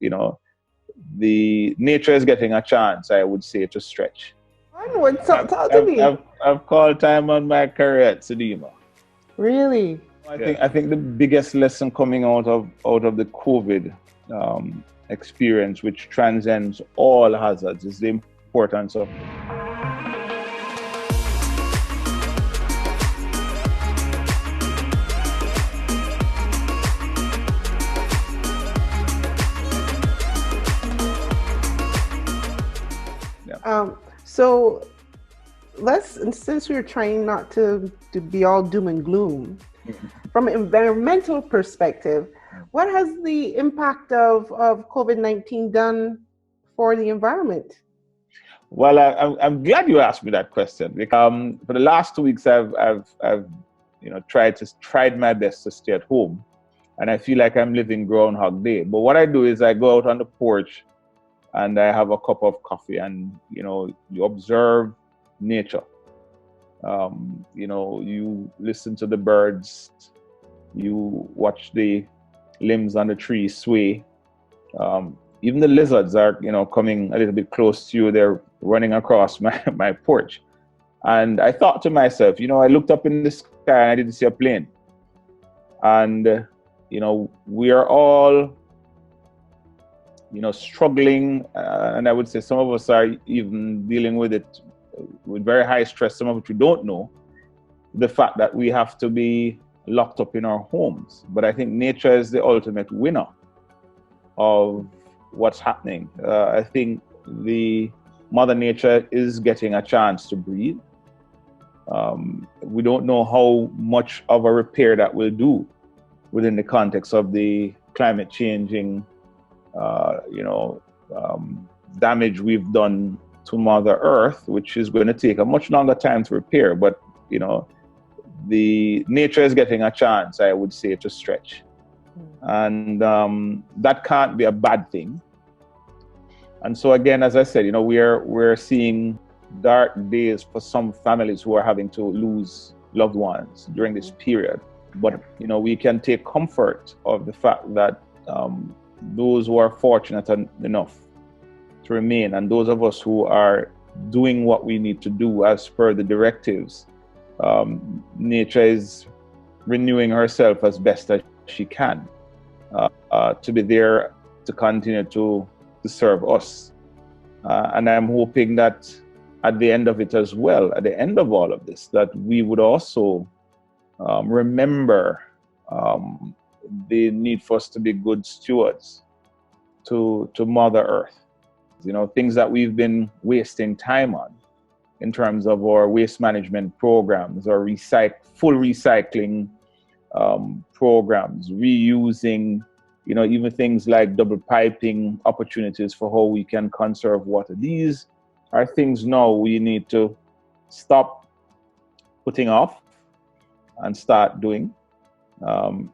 you know, the nature is getting a chance, I would say, to stretch. Onward, talk to me. I've called time on my career at CDEMA. Really? I think the biggest lesson coming out of the COVID experience, which transcends all hazards, is the importance of so since we're trying not to be all doom and gloom, from an environmental perspective, what has the impact of COVID-19 done for the environment? Well, I'm glad you asked me that question. For the last 2 weeks, I've tried my best to stay at home, and I feel like I'm living Groundhog Day. But what I do is I go out on the porch and I have a cup of coffee, and you observe nature. You listen to the birds, you watch the limbs on the trees sway. Even the lizards are coming a little bit close to you. They're running across my porch. And I thought to myself, I looked up in the sky and I didn't see a plane. And we are all struggling, and I would say some of us are even dealing with it with very high stress, some of which we don't know, the fact that we have to be locked up in our homes. But I think nature is the ultimate winner of what's happening. I think the Mother Nature is getting a chance to breathe. We don't know how much of a repair that will do within the context of the climate changing damage we've done to Mother Earth, which is going to take a much longer time to repair. But, the nature is getting a chance, I would say, to stretch. And that can't be a bad thing. And so again, as I said, we're seeing dark days for some families who are having to lose loved ones during this period. But, we can take comfort of the fact that those who are fortunate enough to remain, and those of us who are doing what we need to do as per the directives, nature is renewing herself as best as she can to be there to continue to serve us. And I'm hoping that at the end of it as well, at the end of all of this, that we would also remember the need for us to be good stewards to Mother Earth. Things that we've been wasting time on in terms of our waste management programs, or full recycling programs, reusing, even things like double piping opportunities for how we can conserve water. These are things now we need to stop putting off and start doing.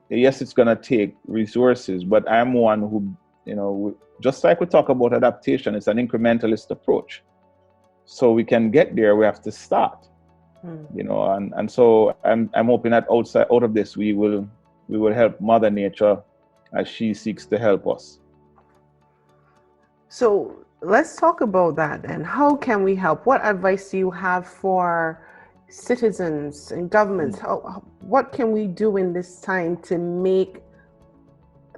Yes, it's going to take resources, but I'm one who, just like we talk about adaptation, it's an incrementalist approach. So we can get there, we have to start. And so I'm hoping that out of this we will help Mother Nature as she seeks to help us. So let's talk about that, and how can we help? What advice do you have for citizens and governments? What can we do in this time to make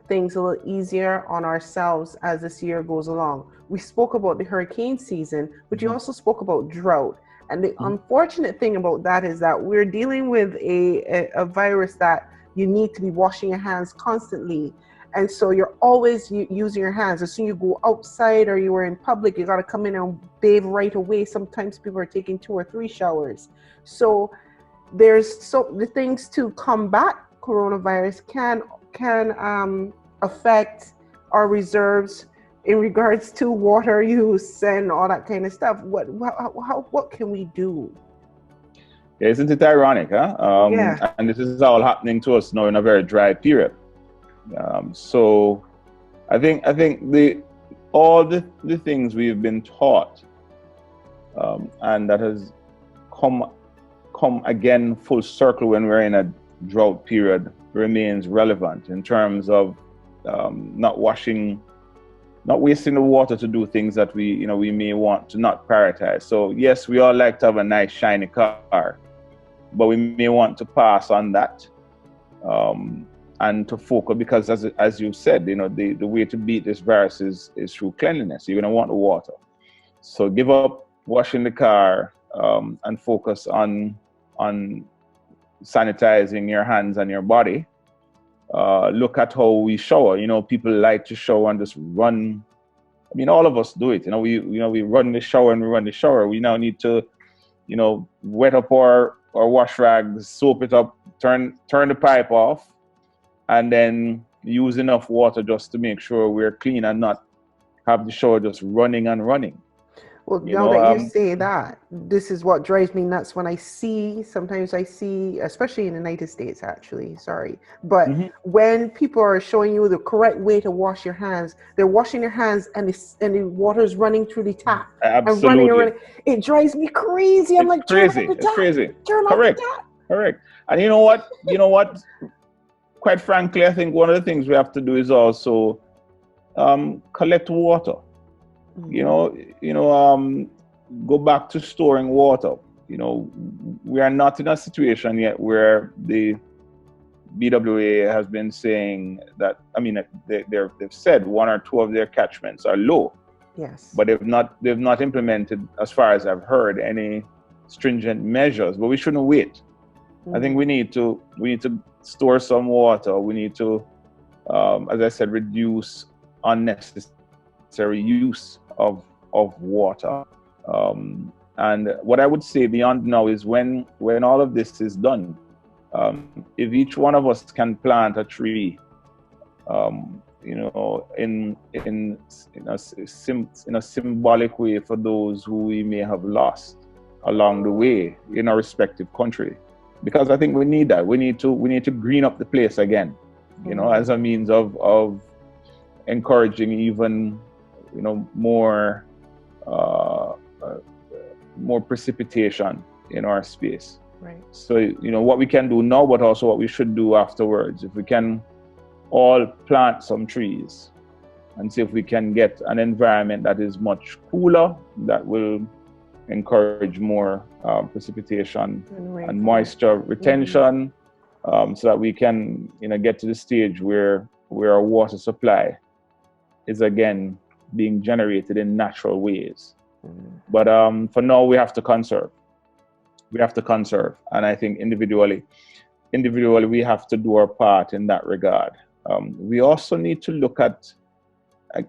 things a little easier on ourselves as this year goes along? We spoke about the hurricane season, but you also spoke about drought. And the unfortunate thing about that is that we're dealing with a virus that you need to be washing your hands constantly. And so you're always using your hands. As soon as you go outside or you are in public, you got to come in and bathe right away. Sometimes people are taking 2 or 3 showers. So the things to combat coronavirus can affect our reserves in regards to water use and all that kind of stuff. What can we do? Yeah, isn't it ironic, huh? Yeah. And this is all happening to us now in a very dry period. So I think all the things we've been taught, and that has come again full circle when we're in a drought period, remains relevant in terms of not washing not wasting the water to do things that we may want to not prioritize. So yes, we all like to have a nice shiny car, but we may want to pass on that, and to focus, because as you said, the way to beat this virus is through cleanliness. You're going to want the water. So give up washing the car, and focus on sanitizing your hands and your body. Look at how we shower. People like to shower and just run. I mean, all of us do it. We run the shower and we run the shower. We now need to, wet up our wash rags, soap it up, turn the pipe off, and then use enough water just to make sure we're clean and not have the shower just running and running. Well, now that you say that, this is what drives me nuts when sometimes I see, especially in the United States, actually, but when people are showing you the correct way to wash your hands, they're washing their hands and the water is running through the tap. Absolutely. And running. It drives me crazy. I'm like, turn off the tap. It's crazy. Turn off the tap. Correct. And you know what? Quite frankly, I think one of the things we have to do is also collect water. Go back to storing water. We are not in a situation yet where the BWA has been saying that. I mean, they've said one or two of their catchments are low. Yes. But they've not implemented, as far as I've heard, any stringent measures. But we shouldn't wait. I think we need to store some water. We need to, as I said, reduce unnecessary use of water. And what I would say beyond now is when all of this is done, if each one of us can plant a tree, in a symbolic way for those who we may have lost along the way in our respective country, because I think we need that. We need to green up the place again, as a means of encouraging even more precipitation in our space. Right. So what we can do now, but also what we should do afterwards. If we can all plant some trees and see if we can get an environment that is much cooler, that will encourage more precipitation and moisture retention, so that we can get to the stage where our water supply is again being generated in natural ways. But for now, we have to conserve. And I think individually we have to do our part in that regard. We also need to look at,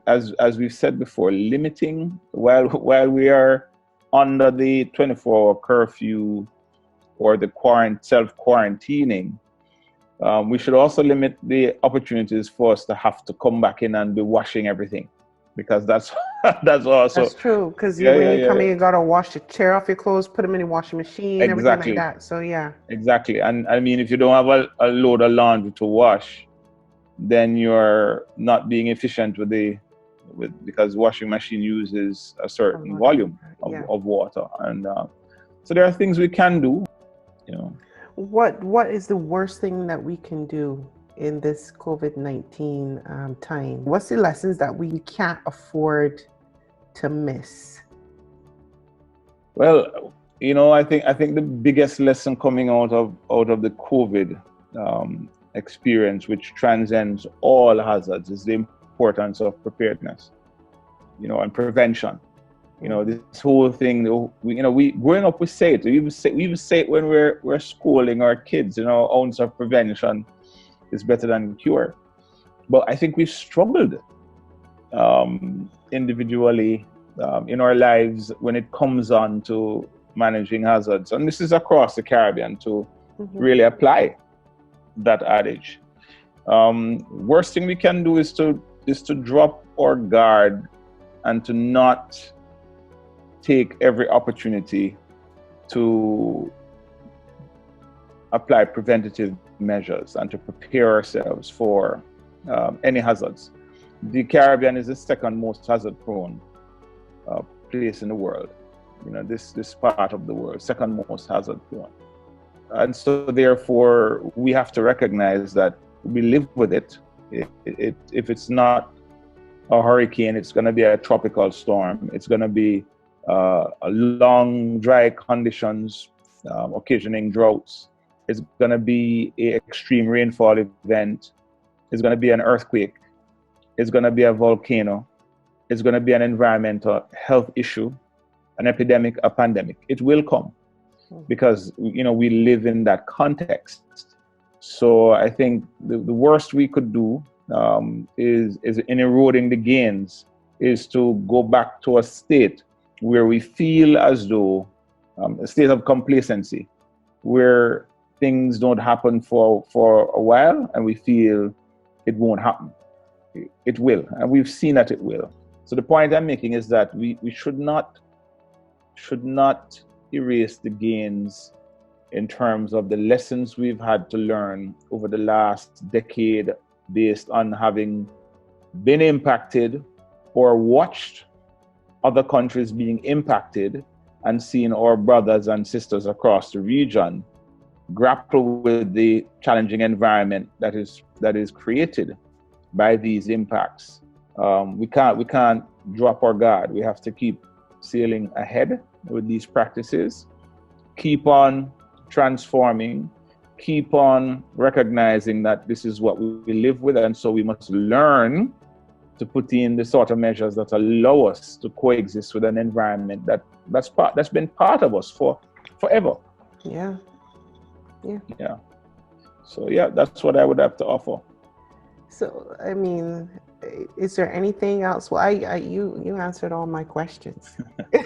as we've said before, limiting while we are under the 24-hour curfew or the self-quarantining. We should also limit the opportunities for us to have to come back in and be washing everything, because that's true. Because when you come in, you gotta wash the chair off your clothes, put them in the washing machine, everything like that. So exactly. And I mean, if you don't have a load of laundry to wash, then you're not being efficient because washing machine uses a certain volume of water, and so there are things we can do. What is the worst thing that we can do in this COVID-19 time? What's the lessons that we can't afford to miss? Well, I think the biggest lesson coming out of the COVID experience, which transcends all hazards, is the importance of preparedness, and prevention. This whole thing, we growing up, we say it. We even say it when we're schooling our kids. Ounce of prevention is better than cure. But I think we've struggled individually in our lives when it comes on to managing hazards, and this is across the Caribbean, to really apply that adage. Worst thing we can do is to drop our guard and to not take every opportunity to apply preventative measures and to prepare ourselves for any hazards. The Caribbean is the second most hazard-prone place in the world. This part of the world, second most hazard-prone. And so therefore, we have to recognize that we live with it. If it's not a hurricane, it's going to be a tropical storm, it's going to be a long, dry conditions, occasioning droughts. It's going to be an extreme rainfall event. It's going to be an earthquake. It's going to be a volcano. It's going to be an environmental health issue, an epidemic, a pandemic. It will come because, we live in that context. So I think the worst we could do is in eroding the gains is to go back to a state where we feel as though a state of complacency, where things don't happen for a while and we feel it won't happen. It will, and we've seen that it will. So the point I'm making is that we should not erase the gains in terms of the lessons we've had to learn over the last decade based on having been impacted or watched other countries being impacted and seen our brothers and sisters across the region grapple with the challenging environment that is created by these impacts. We can't drop our guard. We have to keep sailing ahead with these practices, keep on transforming, keep on recognizing that this is what we live with, and so we must learn to put in the sort of measures that allow us to coexist with an environment that's been part of us forever. Yeah. So that's what I would have to offer. So I mean, is there anything else? Well, you answered all my questions. I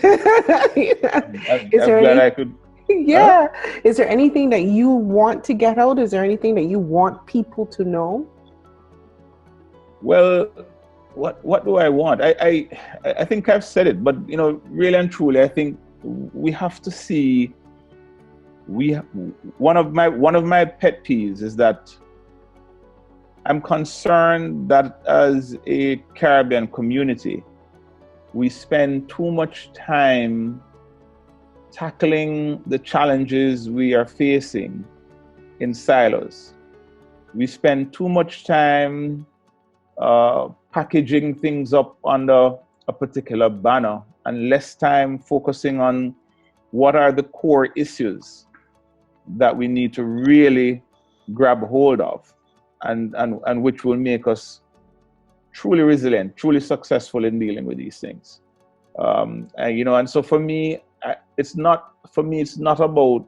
could. Yeah. Is there anything that you want to get out? Is there anything that you want people to know? Well, what do I want? I think I've said it, but really and truly, I think we have to see. One of my pet peeves is that I'm concerned that as a Caribbean community, we spend too much time tackling the challenges we are facing in silos. We spend too much time packaging things up under a particular banner and less time focusing on what are the core issues that we need to really grab hold of and which will make us truly resilient, truly successful in dealing with these things. And so for me, it's not about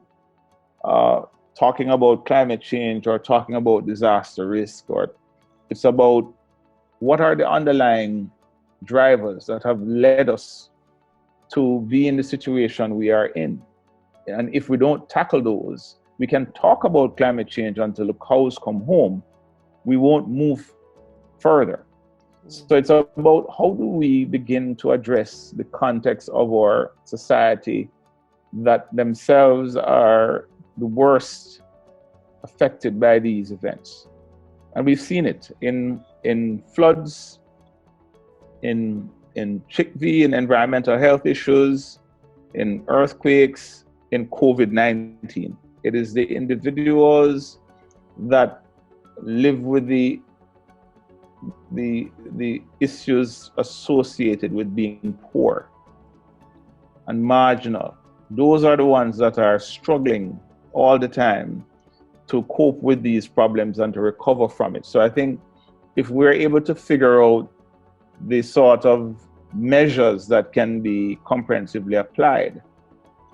talking about climate change or talking about disaster risk, or it's about what are the underlying drivers that have led us to be in the situation we are in. And if we don't tackle those, we can talk about climate change until the cows come home. We won't move further. So it's about how do we begin to address the context of our society that themselves are the worst affected by these events. And we've seen it in floods, in Chick-V, in environmental health issues, in earthquakes, in COVID-19. It is the individuals that live with the issues associated with being poor and marginal. Those are the ones that are struggling all the time to cope with these problems and to recover from it. So I think if we're able to figure out the sort of measures that can be comprehensively applied,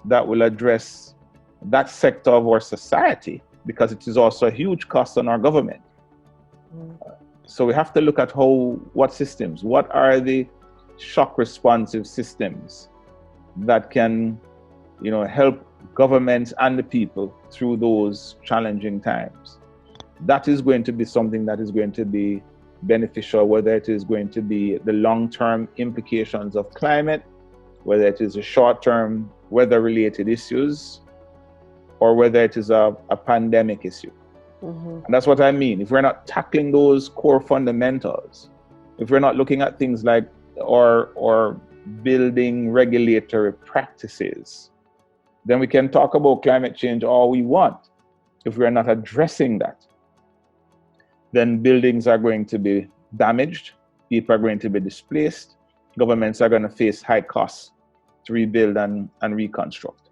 that will address that sector of our society, because it is also a huge cost on our government. So we have to look at what systems, what are the shock responsive systems that can, help governments and the people through those challenging times. That is going to be something that is going to be beneficial, whether it is going to be the long-term implications of climate, whether it is a short-term weather-related issues, or whether it is a pandemic issue. And that's what I mean. If we're not tackling those core fundamentals, if we're not looking at things like or building regulatory practices, then we can talk about climate change all we want. If we're not addressing that, then buildings are going to be damaged, People are going to be displaced. Governments are going to face high costs to rebuild and reconstruct.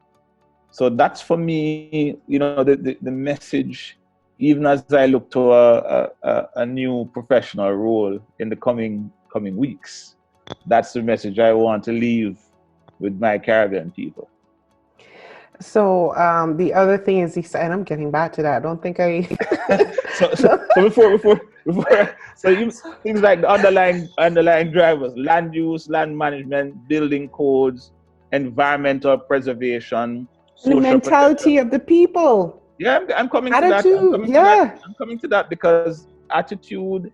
So that's for me, the message, even as I look to a new professional role in the coming weeks. That's the message I want to leave with my Caribbean people. So the other thing is, and I'm getting back to that. I don't think I. so before, things like the underlying drivers: land use, land management, building codes, environmental preservation, the mentality of the people. Yeah, I'm coming attitude, to that. I'm coming to that because attitude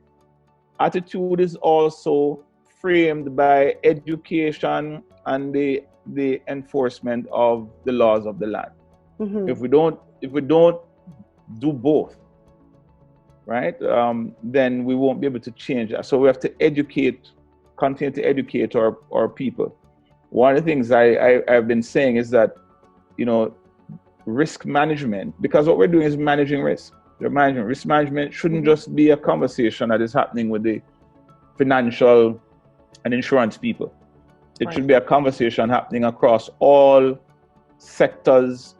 is also framed by education and the enforcement of the laws of the land. Mm-hmm. If we don't do both, right, then we won't be able to change that. So we have to continue to educate our people. One of the things I've been saying is that, risk management, because what we're doing is managing risk. Risk management shouldn't just be a conversation that is happening with the financial and insurance people. It should be a conversation happening across all sectors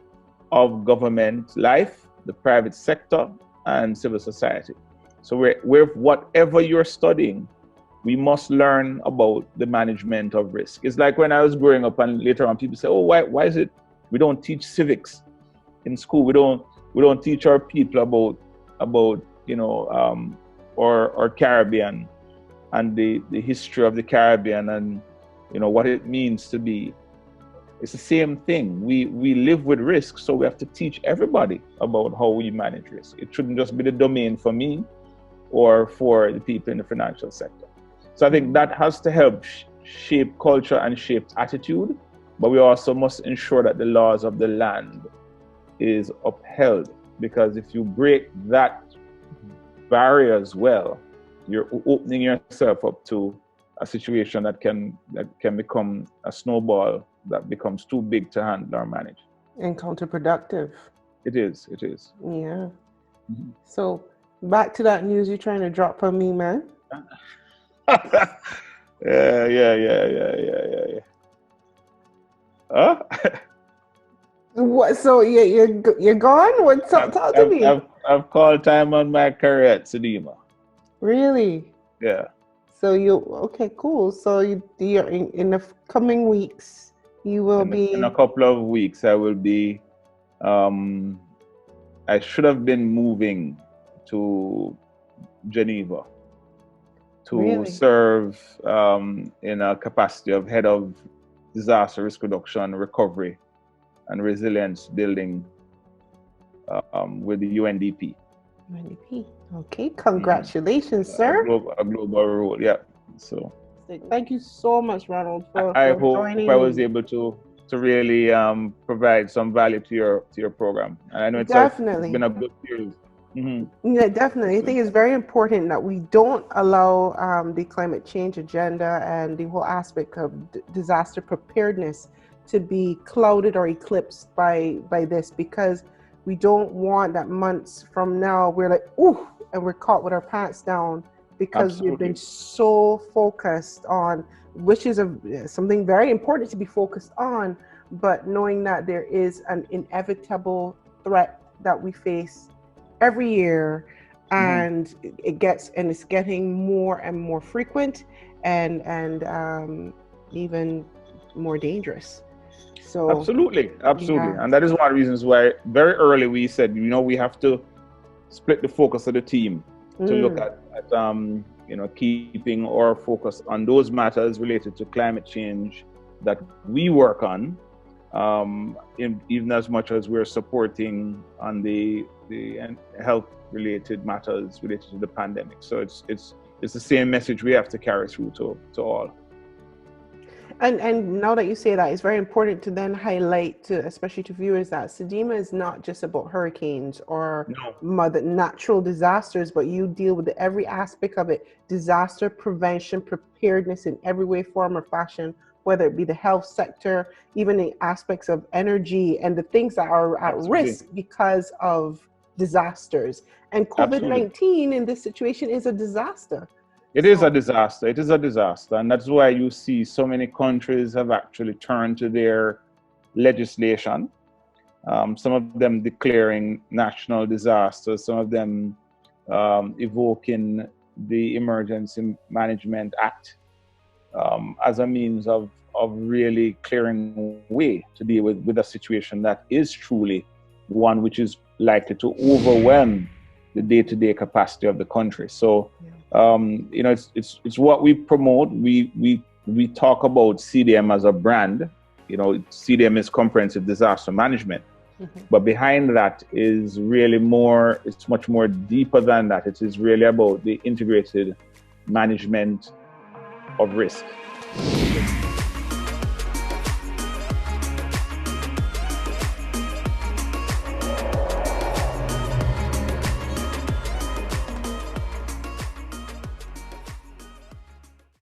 of government life, the private sector, and civil society. So we're whatever you're studying, we must learn about the management of risk. It's like when I was growing up, and later on people say, "Oh, why is it we don't teach civics in school? We don't teach our people about our Caribbean and the history of the Caribbean and what it means to be." It's the same thing. We live with risk, so we have to teach everybody about how we manage risk. It shouldn't just be the domain for me or for the people in the financial sector. So I think that has to help shape culture and shape attitude, but we also must ensure that the laws of the land is upheld, because if you break that barrier as well, you're opening yourself up to a situation that can become a snowball that becomes too big to handle or manage. And counterproductive. It is. Yeah. Mm-hmm. So back to that news you're trying to drop on me, man. Yeah. Huh? What? So you're gone? What's up? Talk to me. I've called time on my career at CDEMA. Really? Yeah. So okay, cool. So you're in the coming weeks. You will be in a couple of weeks. I will be. I should have been moving to Geneva to serve in a capacity of head of disaster risk reduction, recovery, and resilience building with the UNDP. UNDP. Okay, congratulations, sir. A global role, yeah. So thank you so much, Ronald, for I hope joining I was able to really provide some value to your program. And I know it's been a good series. Mm-hmm. Yeah, definitely. I think it's very important that we don't allow the climate change agenda and the whole aspect of disaster preparedness to be clouded or eclipsed by this, because we don't want that months from now we're like, ooh, and we're caught with our pants down because we've been so focused on, which is something very important to be focused on, but knowing that there is an inevitable threat that we face every year, and it's getting more and more frequent and even more dangerous. So absolutely. Yeah. And that is one of the reasons why very early we said, we have to split the focus of the team to look at keeping our focus on those matters related to climate change that we work on, even as much as we're supporting on the health related matters related to the pandemic. So it's the same message we have to carry through to all. And now that you say that, it's very important to then highlight especially to viewers, that CDEMA is not just about hurricanes or natural disasters, but you deal with every aspect of it: disaster prevention, preparedness in every way, form, or fashion, whether it be the health sector, even the aspects of energy and the things that are at risk because of disasters. And COVID-19 in this situation is a disaster. It is a disaster. It is a disaster. And that's why you see so many countries have actually turned to their legislation. Some of them declaring national disasters, some of them evoking the Emergency Management Act as a means of really clearing way to deal with a situation that is truly one which is likely to overwhelm the day-to-day capacity of the country. So, you know, it's what we promote. We talk about CDEMA as a brand. You know, CDEMA is comprehensive disaster management. But behind that is really more, it's much more deeper than that. It is really about the integrated management of risk.